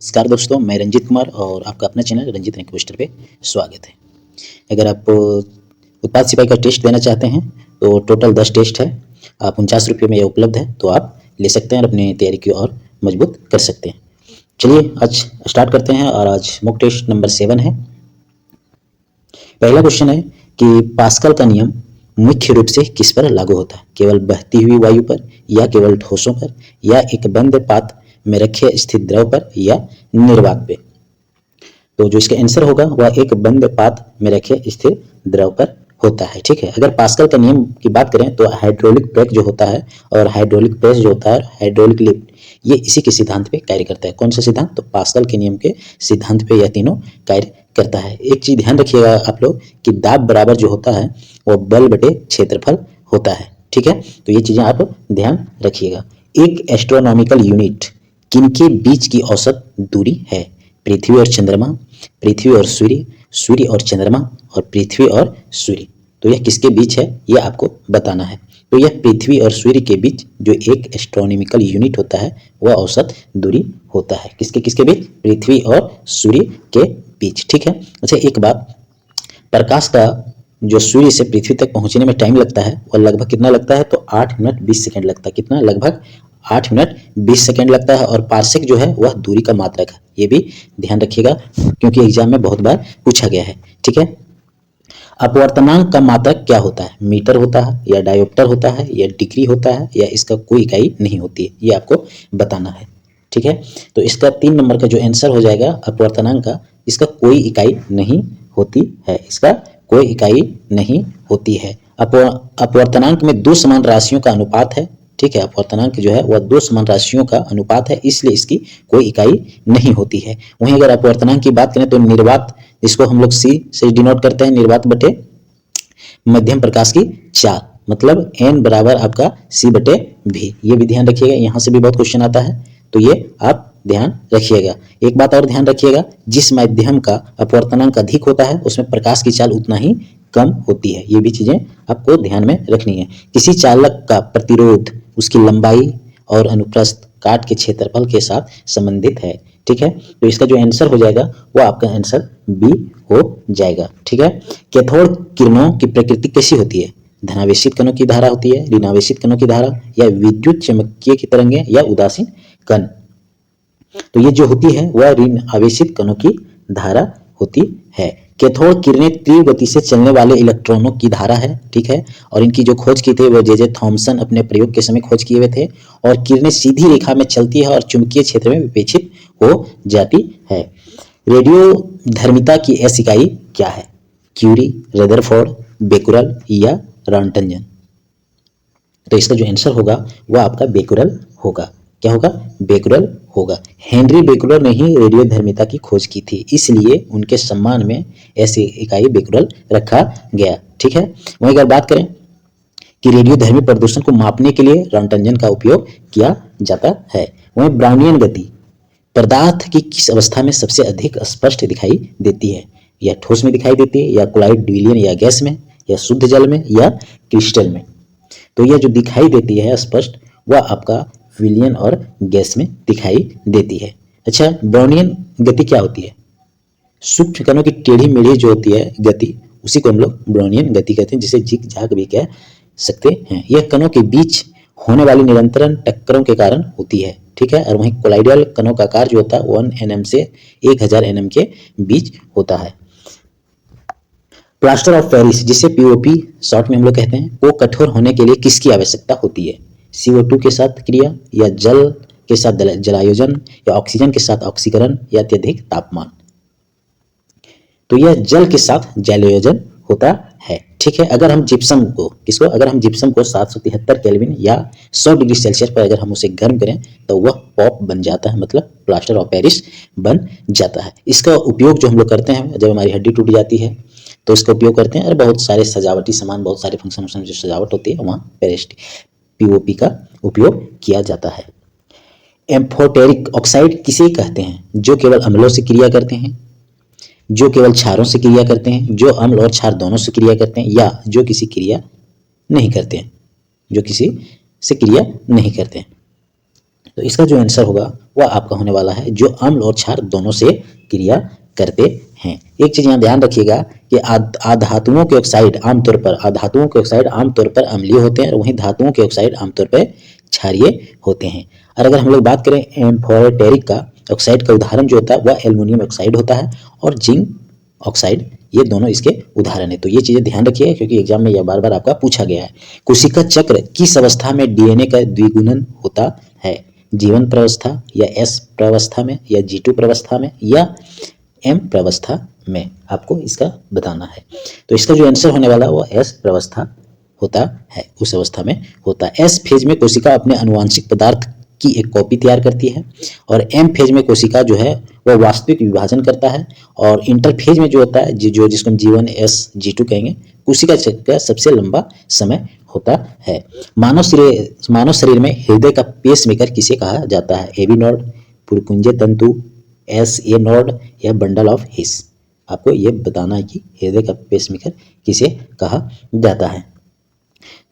नमस्कार दोस्तों, मैं रंजीत कुमार और आपका अपना चैनल रंजीत रिक्वेस्टर पे स्वागत है। अगर आप उत्पाद सिपाही का टेस्ट देना चाहते हैं तो टोटल 10 टेस्ट है। आप 49 रुपये में यह उपलब्ध है, तो आप ले सकते हैं और अपनी तैयारी की और मजबूत कर सकते हैं। चलिए आज स्टार्ट करते हैं और आज मॉक टेस्ट नंबर 7 है। पहला क्वेश्चन है कि पास्कल का नियम मुख्य रूप से किस पर लागू होता है? केवल बहती हुई वायु पर, या केवल ठोसों पर, या एक बंद पात्र में रखे स्थित द्रव पर, या निर्वात पे? तो जो इसका आंसर होगा वह एक बंद पात्र में रखे स्थिर द्रव पर होता है। ठीक है, अगर पास्कल का नियम की बात करें तो हाइड्रोलिक ब्रेक जो होता है और हाइड्रोलिक प्रेस जो होता है, हाइड्रोलिक लिफ्ट, ये इसी के सिद्धांत पे कार्य करता है। कौन सा सिद्धांत? तो पास्कल के नियम के सिद्धांत पे यह तीनों कार्य करता है। एक चीज ध्यान रखिएगा आप लोग कि दाब बराबर जो होता है वो बल बटे क्षेत्रफल होता है। ठीक है, तो ये चीजें आप ध्यान रखिएगा। एक एस्ट्रोनॉमिकल यूनिट किनके बीच की औसत दूरी है? पृथ्वी और चंद्रमा, पृथ्वी और सूर्य, सूर्य और चंद्रमा, और पृथ्वी और सूर्य। तो यह किसके बीच है, यह आपको बताना है। तो यह पृथ्वी और सूर्य के बीच जो एक एस्ट्रोनॉमिकल यूनिट होता है वह औसत दूरी होता है। किसके किसके बीच? पृथ्वी और सूर्य के बीच। ठीक है। अच्छा, एक बात, प्रकाश का जो सूर्य से पृथ्वी तक पहुंचने में टाइम लगता है वह लगभग कितना लगता है? तो 8 मिनट 20 सेकंड लगता है। कितना? लगभग 8 मिनट 20 सेकंड लगता है। और पार्सेक जो है वह दूरी का मात्रक है। ये भी ध्यान रखिएगा क्योंकि एग्जाम में बहुत बार पूछा गया है। ठीक है। अपवर्तनांक का मात्रक क्या होता है? मीटर होता है, या डायोप्टर होता है, या डिग्री होता है, या इसका कोई इकाई नहीं होती है? ये आपको बताना है। ठीक है, तो इसका 3 नंबर का जो आंसर हो जाएगा अपवर्तनांक का, इसका कोई इकाई नहीं होती है। इसका कोई इकाई नहीं होती है। अपवर्तनांक में दो समान राशियों का अनुपात है। ठीक है, अपवर्तनांक जो है वह दो समान राशियों का अनुपात है, इसलिए इसकी कोई इकाई नहीं होती है। वहीं अगर अपवर्तनांक की बात करें तो निर्वात, इसको हम लोग सी से डिनोट करते हैं, निर्वात बटे मध्यम प्रकाश की चाल, मतलब n बराबर आपका c बटे v। ये भी ध्यान रखिएगा, यहाँ से भी बहुत क्वेश्चन आता है, तो ये आप ध्यान रखिएगा। एक बात और ध्यान रखिएगा, जिस माध्यम का अपवर्तनांक अधिक होता है उसमें प्रकाश की चाल उतना ही कम होती है। ये भी चीजें आपको ध्यान में रखनी है। किसी चालक का प्रतिरोध उसकी लंबाई और अनुप्रस्थ काट के क्षेत्रफल के साथ संबंधित है। ठीक है, तो इसका जो आंसर हो जाएगा वो आपका आंसर बी हो जाएगा। ठीक है। कैथोड किरणों की प्रकृति कैसी होती है? धनावेशित कणों की धारा होती है, ऋणावेशित कणों की धारा, या विद्युत चुम्बकीय की तरंगें, या उदासीन कण? तो ये जो होती है वह ऋण आवेशित कणों की धारा होती है। कैथोड किरणें तीव्र गति से चलने वाले इलेक्ट्रॉनों की धारा है। ठीक है, और इनकी जो खोज की थी वो जे थॉमसन अपने प्रयोग के समय खोज किए हुए थे। और किरणें सीधी रेखा में चलती है और चुंबकीय क्षेत्र में विपेक्षित हो जाती है। रेडियो धर्मिता की एस इकाई क्या है? क्यूरी, रदरफोर्ड, बेकुरल, या रॉन्टजन? तो इसका जो आंसर होगा वह आपका बेकुरल होगा। क्या होगा? बेकुरल होगा। हेनरी बेकुलर ने ही रेडियो धर्मिता की खोज की थी, इसलिए उनके सम्मान में ऐसी इकाई बेकुरल रखा गया। ठीक है। वहीं अगर बात करें कि रेडियो धर्मी प्रदूषण को मापने के लिए रॉन्टजन का उपयोग किया जाता है। वहीं ब्राउनियन गति पदार्थ की किस अवस्था में सबसे अधिक स्पष्ट दिखाई देती है? या ठोस में दिखाई देती है, या कोलाइड विलयन या गैस में, या शुद्ध जल में, या क्रिस्टल में? तो यह जो दिखाई देती है स्पष्ट, वह आपका विलयन और गैस में दिखाई देती है। अच्छा, ब्राउनियन गति क्या होती है? सूक्ष्म कणों की टेढ़ी मेढ़ी जो होती है गति, उसी को हम लोग ब्राउनियन गति कहते हैं, जिसे जिग जाग भी कह सकते हैं। यह कणों के बीच होने वाली निरंतर टक्करों के कारण होती है। ठीक है, और वहीं कोलाइडल कणों का आकार जो होता है 1 nm से 1000 nm के बीच होता है। प्लास्टर ऑफ पेरिस, जिसे पीओपी शॉर्ट में हम लोग कहते हैं, को कठोर होने के लिए किसकी आवश्यकता होती है? CO2 के साथ क्रिया, या जल के साथ जलायोजन, या ऑक्सीजन के साथ ऑक्सीकरण, या अत्यधिक तापमान? तो यह जल के साथ जलायोजन होता है। ठीक है, अगर हम जिप्सम को अगर हम जिप्सम को 773 केल्विन या 100 डिग्री सेल्सियस पर अगर हम उसे गर्म करें तो वह पॉप बन जाता है, मतलब प्लास्टर ऑफ पेरिस बन जाता है। इसका उपयोग जो हम लोग करते हैं जब हमारी हड्डी टूट जाती है तो इसका उपयोग करते हैं, और बहुत सारे सजावटी सामान, बहुत सारे फंक्शन जो सजावट होती है वहाँ पीओपी का उपयोग किया जाता है। एम्फोटेरिक ऑक्साइड किसे कहते हैं? जो केवल अम्लों से क्रिया करते हैं, जो केवल क्षारों से क्रिया करते हैं, जो अम्ल और क्षार दोनों से क्रिया करते हैं, या जो किसी क्रिया नहीं करते हैं, जो किसी से क्रिया नहीं करते हैं? तो इसका जो आंसर होगा वह आपका होने वाला है जो अम्ल और क्षार दोनों से क्रिया करते हैं। एक चीज यहाँ ध्यान रखिएगा कि अधातुओं के ऑक्साइड आमतौर पर अम्लीय होते हैं और वहीं धातुओं के ऑक्साइड आमतौर पर क्षारीय होते हैं। और अगर हम लोग बात करें एम्फोटेरिक का ऑक्साइड का उदाहरण जो होता है वह एल्युमिनियम ऑक्साइड होता है और जिंक ऑक्साइड, ये दोनों इसके उदाहरण है। तो ये चीजें ध्यान रखिएगा क्योंकि एग्जाम में यह बार बार आपका पूछा गया है। कोशिका चक्र किस अवस्था में डीएनए का द्विगुणन होता है? जीवन प्रावस्था या एस प्रावस्था में या G2 प्रावस्था में या M प्रावस्था में, आपको इसका बताना है। तो इसका जो आंसर होने वाला है वो एस प्रावस्था होता है, उस अवस्था में होता है। एस फेज में कोशिका अपने आनुवांशिक पदार्थ की एक कॉपी तैयार करती है और एम फेज में कोशिका जो है वह वास्तविक विभाजन करता है और इंटरफेज में जो होता है जिसको हम G1 S G2 कहेंगे, कोशिका चक्र का सबसे लंबा समय होता है। मानव शरीर में हृदय का पेसमेकर किसे कहा जाता है? एवी नोड, पुरकुंजे तंतु, SA नोड या बंडल ऑफ हिस? आपको ये बताना है कि हृदय का पेसमेकर किसे कहा जाता है।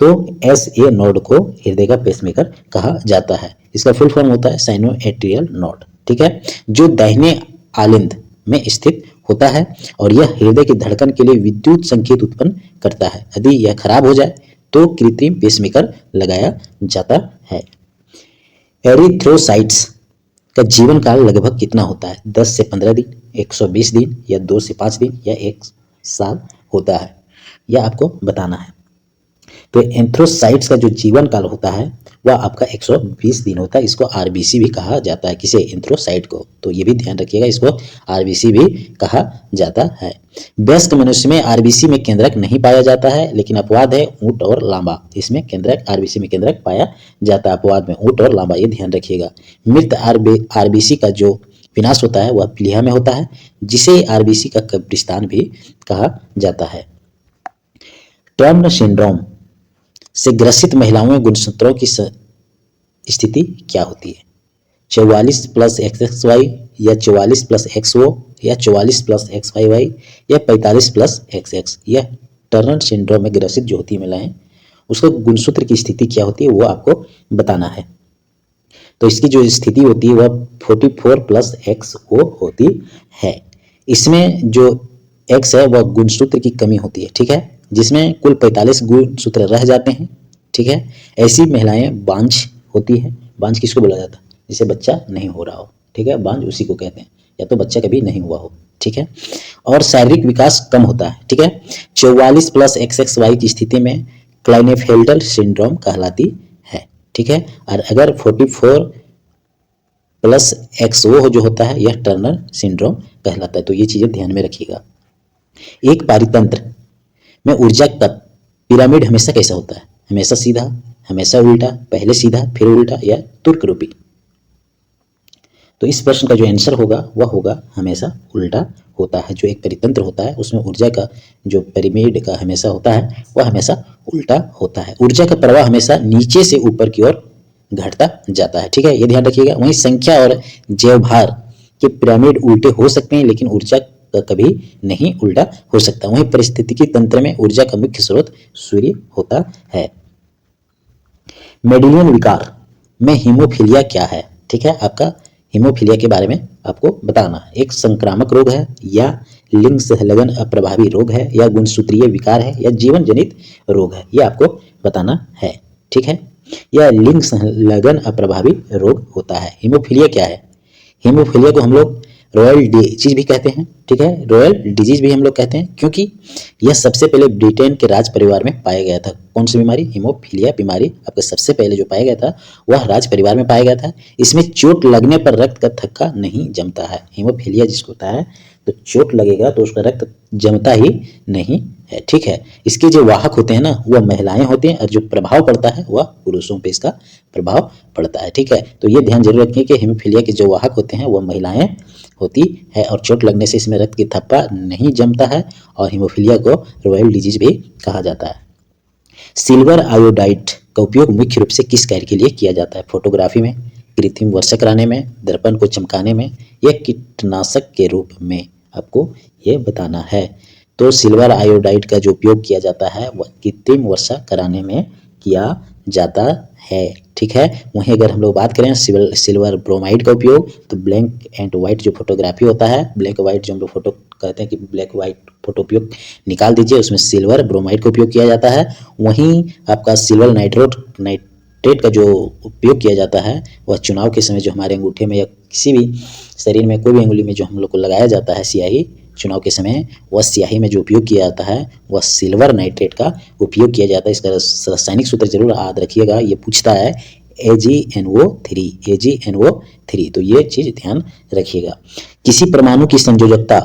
तो SA नोड को हृदय का पेसमेकर कहा जाता है। इसका फुल फॉर्म होता है साइनोएट्रियल नोड, ठीक है, जो दाहिने आलिंद में स्थित होता है और यह हृदय की धड़कन के लिए विद्युत संकेत उत्पन्न करता है। यदि यह खराब हो जाए तो कृत्रिम पेसमेकर लगाया जाता है। एरिथ्रोसाइट्स का जीवन काल लगभग कितना होता है? 10 से 15 दिन, 120 दिन या 2 से 5 दिन या 1 साल होता है, यह आपको बताना है। तो एंथ्रोसाइट्स का जो जीवन काल होता है वह आपका 120 दिन होता है। इसको आरबीसी भी कहा जाता है, किसे? एंथ्रोसाइट को। तो ये भी ध्यान रखिएगा, इसको आरबीसी भी कहा जाता है। वयस्क मनुष्य में आरबीसी में केंद्रक नहीं पाया जाता है, लेकिन अपवाद है ऊंट और लांबा, इसमें केंद्रक आरबीसी में केंद्रक पाया जाता है, अपवाद में ऊंट और लांबा, ये ध्यान रखिएगा। मृत आरबीसी का जो विनाश होता है वह प्लीहा में होता है, जिसे आरबीसी का कब्रिस्तान भी कहा जाता है। टर्नर सिंड्रोम से ग्रसित महिलाओं में गुणसूत्रों की स्थिति क्या होती है? 44 + XXY या 44 + XO या 44 + XYY या 45 + XX? यह टर्नर सिंड्रोम में ग्रसित जो होती है महिलाएं, उसको गुणसूत्र की स्थिति क्या होती है वो आपको बताना है। तो इसकी जो स्थिति होती है वह 44 + XO होती है। इसमें जो X है वह गुणसूत्र की कमी होती है, ठीक है, जिसमें कुल 45 गुणसूत्र रह जाते हैं, ठीक है। ऐसी महिलाएं बांझ होती है। बांझ किसको बोला जाता है? जिसे बच्चा नहीं हो रहा हो, ठीक है, बांझ उसी को कहते हैं, या तो बच्चा कभी नहीं हुआ हो, ठीक है। और शारीरिक विकास कम होता है, ठीक है। 44 + XXY की स्थिति में क्लाइनेफेल्टर सिंड्रोम कहलाती है, ठीक है। और अगर 44 + XO जो होता है यह टर्नर सिंड्रोम कहलाता है। तो ये चीजें ध्यान में रखिएगा। एक पारितंत्र में ऊर्जा का पिरामिड हमेशा कैसा होता है? हमेशा सीधा, हमेशा उल्टा, पहले सीधा फिर उल्टा या तुर्क रूपी? तो इस प्रश्न का जो आंसर होगा वह होगा हमेशा उल्टा होता है। जो एक परितंत्र होता है उसमें ऊर्जा का जो पिरामिड का हमेशा होता है वह हमेशा उल्टा होता है। ऊर्जा का प्रवाह हमेशा नीचे से ऊपर की ओर घटता जाता है, ठीक है, ये ध्यान रखिएगा। वहीं संख्या और जैवभार के पिरामिड उल्टे हो सकते हैं, लेकिन ऊर्जा का कभी नहीं उल्टा हो सकता। वहीं परिस्थितिकी तंत्र में ऊर्जा का मुख्य स्रोत सूर्य होता है। मेंडेलियन विकार में हीमोफीलिया क्या है? ठीक है, आपका हीमोफीलिया के बारे में आपको बताना है। एक संक्रामक रोग है या लिंग संलग्न अप्रभावी रोग है या गुणसूत्रीय विकार है या जीवन जनित रोग है, ये आपको बताना है, ठीक है। यह लिंग संलग्न अप्रभावी रोग होता है। हीमोफीलिया क्या है? हीमोफीलिया को हम लोग रॉयल डिजीज भी कहते हैं, ठीक है, रॉयल डिजीज भी हम लोग कहते हैं, क्योंकि यह सबसे पहले ब्रिटेन के राज परिवार में पाया गया था। कौन सी बीमारी? हीमोफीलिया बीमारी आपका सबसे पहले जो पाया गया था वह राज परिवार में पाया गया था। इसमें चोट लगने पर रक्त का थक्का नहीं जमता है। हीमोफीलिया जिसको होता है तो चोट लगेगा तो उसका रक्त जमता ही नहीं है, ठीक है। इसके जो वाहक होते हैं ना वह महिलाएं होती हैं और जो प्रभाव पड़ता है वह पुरुषों पे इसका प्रभाव पड़ता है, ठीक है। तो ये ध्यान जरूर रखिए कि हीमोफीलिया के जो वाहक होते हैं वह महिलाएं होती है और चोट लगने से इसमें रक्त की थप्पा नहीं जमता है और हीमोफीलिया को रॉयल डिजीज भी कहा जाता है। सिल्वर आयोडाइड का उपयोग मुख्य रूप से किस कार्य के लिए किया जाता है? फोटोग्राफी में, कृत्रिम वर्षा कराने में, दर्पण को चमकाने में या कीटनाशक के रूप में? आपको ये बताना है। तो सिल्वर आयोडाइड का जो उपयोग किया जाता है वह कृत्रिम वर्षा कराने में किया जाता है। ठीक है, वहीं अगर हम लोग बात करें सिल्वर ब्रोमाइड का उपयोग, तो ब्लैक एंड व्हाइट जो फोटोग्राफी होता है, ब्लैक व्हाइट जो हम लोग फोटो कहते हैं कि ब्लैक व्हाइट फोटो उपयोग निकाल दीजिए, उसमें सिल्वर ब्रोमाइड का उपयोग किया जाता है। वहीं आपका सिल्वर नाइट्रेट का जो उपयोग किया जाता है वह चुनाव के समय जो हमारे अंगूठे में या किसी भी शरीर में कोई भी अंगुली में जो हम लोग को लगाया जाता है स्याही, चुनाव के समय वह स्याही में जो उपयोग किया जाता है वह सिल्वर नाइट्रेट का उपयोग किया जाता है। इसका रासायनिक सूत्र जरूर याद रखिएगा, ये पूछता है AgNO3, तो ये चीज ध्यान रखिएगा। किसी परमाणु की संयोजकता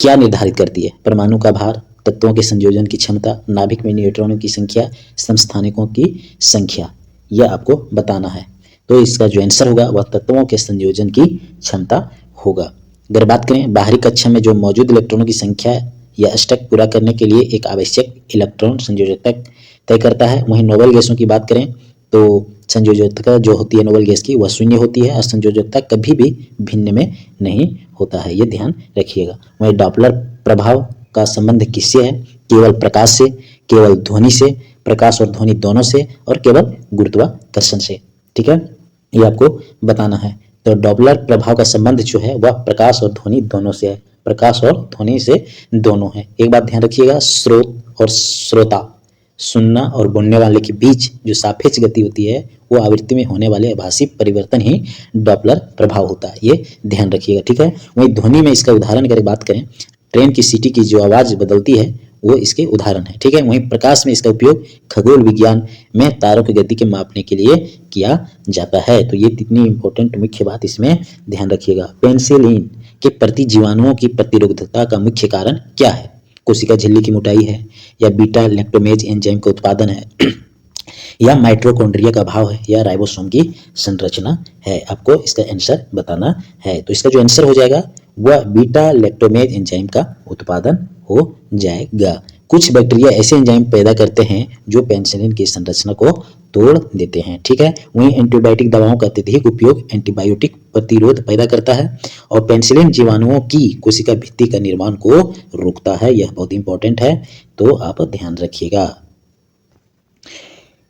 क्या निर्धारित करती है? परमाणु का भार, तत्वों के संयोजन की क्षमता, नाभिक में न्यूट्रॉनों की संख्या, समस्थानिकों की संख्या, यह आपको बताना है। तो इसका जो आंसर होगा वह तत्वों के संयोजन की क्षमता होगा। अगर बात करें बाहरी कक्षा में जो मौजूद इलेक्ट्रॉनों की संख्या या अष्टक पूरा करने के लिए एक आवश्यक इलेक्ट्रॉन संयोजकता तय करता है। वहीं नोबेल गैसों की बात करें तो संयोजकता जो होती है नोबेल गैस की वह शून्य होती है और संयोजकता कभी भी भिन्न में नहीं होता है, ये ध्यान रखिएगा। वहीं डॉपलर प्रभाव का संबंध किससे है? केवल प्रकाश से, केवल ध्वनि से, प्रकाश और ध्वनि दोनों से, और केवल गुरुत्वाकर्षण से। ठीक है, ये आपको बताना है। तो डॉपलर प्रभाव का संबंध जो है वह प्रकाश और ध्वनि दोनों से है, प्रकाश और ध्वनि से दोनों है। एक बात ध्यान रखिएगा, स्रोत और श्रोता, सुनना और बोलने वाले के बीच जो सापेक्ष गति होती है वो आवृत्ति में होने वाले आभासी परिवर्तन ही डॉपलर प्रभाव होता है, ये ध्यान रखिएगा। ठीक है, वहीं ध्वनि में इसका उदाहरण अगर बात करें, ट्रेन की सीटी की जो आवाज बदलती है वो इसके उदाहरण है। ठीक है, वहीं प्रकाश में इसका उपयोग खगोल विज्ञान में तारों की गति के मापने के लिए किया जाता है। तो ये इतनी इंपॉर्टेंट मुख्य बात इसमें ध्यान रखिएगा। पेनिसिलिन के प्रति जीवाणुओं की प्रतिरोधकता का मुख्य कारण क्या है? कोशिका झिल्ली की मोटाई है, या बीटा लैक्टोमेज एंजाइम का उत्पादन है, या माइटोकॉन्ड्रिया का अभाव है, या राइबोसोम की संरचना है। आपको इसका आंसर बताना है। तो इसका जो आंसर हो जाएगा वह बीटा लैक्टोमेज एंजाइम का उत्पादन हो जाएगा। कुछ बैक्टीरिया ऐसे एंजाइम पैदा करते हैं जो पेनिसिलिन की संरचना को तोड़ देते हैं। ठीक है, वहीं एंटीबायोटिक दवाओं का अत्यधिक उपयोग एंटीबायोटिक प्रतिरोध पैदा करता है, और पेनिसिलिन जीवाणुओं की कोशिका भित्ति का निर्माण को रोकता है। यह बहुत इंपॉर्टेंट है, तो आप ध्यान रखिएगा।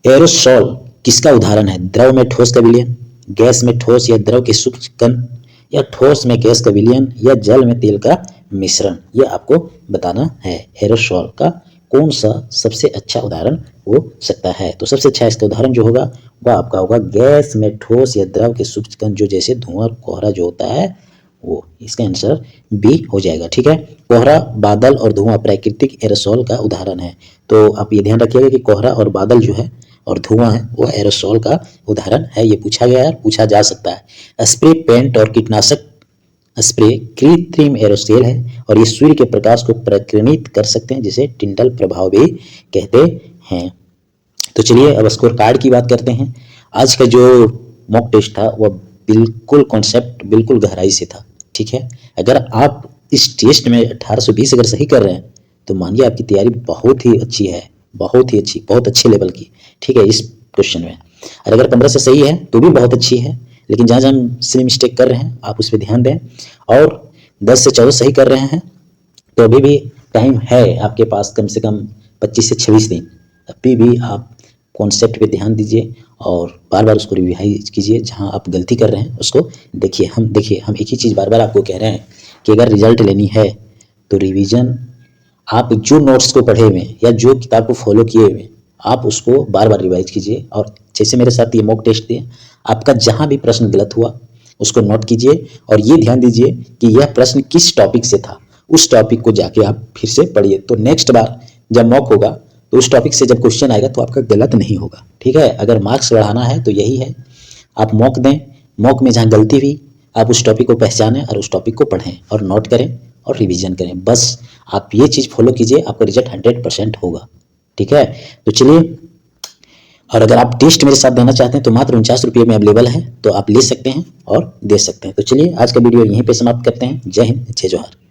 एरोसोल किसका उदाहरण है? द्रव में ठोस का विलयन, गैस में ठोस या द्रव के सूक्ष्म कण, या ठोस में गैस का विलयन, या जल में तेल का मिश्रण, यह आपको बताना है। एरोसोल का कौन सा सबसे अच्छा उदाहरण हो सकता है? तो सबसे अच्छा इसका उदाहरण जो होगा वह आपका होगा गैस में ठोस या द्रव के सूक्ष्म कण, जो जैसे धुआं कोहरा जो होता है वो। इसका आंसर बी हो जाएगा। ठीक है, कोहरा, बादल और धुआं प्राकृतिक एरोसोल का उदाहरण है। तो आप ये ध्यान रखिएगा कि कोहरा और बादल जो है और धुआं है वो एरोसोल का उदाहरण है। ये पूछा गया है, पूछा जा सकता है। स्प्रे पेंट और कीटनाशक स्प्रे कृत्रिम एरोसोल है, और ये सूर्य के प्रकाश को प्रकीर्णित कर सकते हैं, जिसे टिंडल प्रभाव भी कहते हैं। तो चलिए अब स्कोर कार्ड की बात करते हैं। आज का जो मॉक टेस्ट था वह बिल्कुल कॉन्सेप्ट बिल्कुल गहराई से था। ठीक है, अगर आप इस टेस्ट में 1820 अगर सही कर रहे हैं तो मानिए आपकी तैयारी बहुत ही अच्छी है, बहुत ही अच्छी, बहुत अच्छे लेवल की। ठीक है, इस क्वेश्चन में और अगर 15 से सही है तो भी बहुत अच्छी है, लेकिन जहाँ जहाँ हम सिली मिस्टेक कर रहे हैं आप उस पर ध्यान दें। और 10 से 14 सही कर रहे हैं तो अभी भी टाइम है आपके पास, कम से कम 25 से 26 दिन। अभी भी आप कॉन्सेप्ट पे ध्यान दीजिए और बार बार उसको रिवाइज कीजिए। जहाँ आप गलती कर रहे हैं उसको देखिए। हम एक ही चीज़ बार बार आपको कह रहे हैं कि अगर रिजल्ट लेनी है तो रिवीजन, आप जो नोट्स को पढ़े हुए या जो किताब को फॉलो किए हुए आप उसको बार बार रिवाइज कीजिए। और जैसे मेरे साथ ये मॉक टेस्ट दिए, आपका जहाँ भी प्रश्न गलत हुआ उसको नोट कीजिए और ये ध्यान दीजिए कि यह प्रश्न किस टॉपिक से था। उस टॉपिक को जाके आप फिर से पढ़िए, तो नेक्स्ट बार जब मॉक होगा तो उस टॉपिक से जब क्वेश्चन आएगा तो आपका गलत नहीं होगा। ठीक है, अगर मार्क्स बढ़ाना है तो यही है, आप मॉक दें, मॉक में जहाँ गलती हुई आप उस टॉपिक को पहचानें और उस टॉपिक को पढ़ें और नोट करें और रिवीजन करें। बस आप ये चीज़ फॉलो कीजिए, आपका रिजल्ट 100% होगा। ठीक है, तो चलिए, और अगर आप टेस्ट मेरे साथ देना चाहते हैं तो मात्र 49 रुपये में अवेलेबल है, तो आप ले सकते हैं और दे सकते हैं। तो चलिए आज का वीडियो यहीं पे समाप्त करते हैं। जय हिंद, जय जोहार।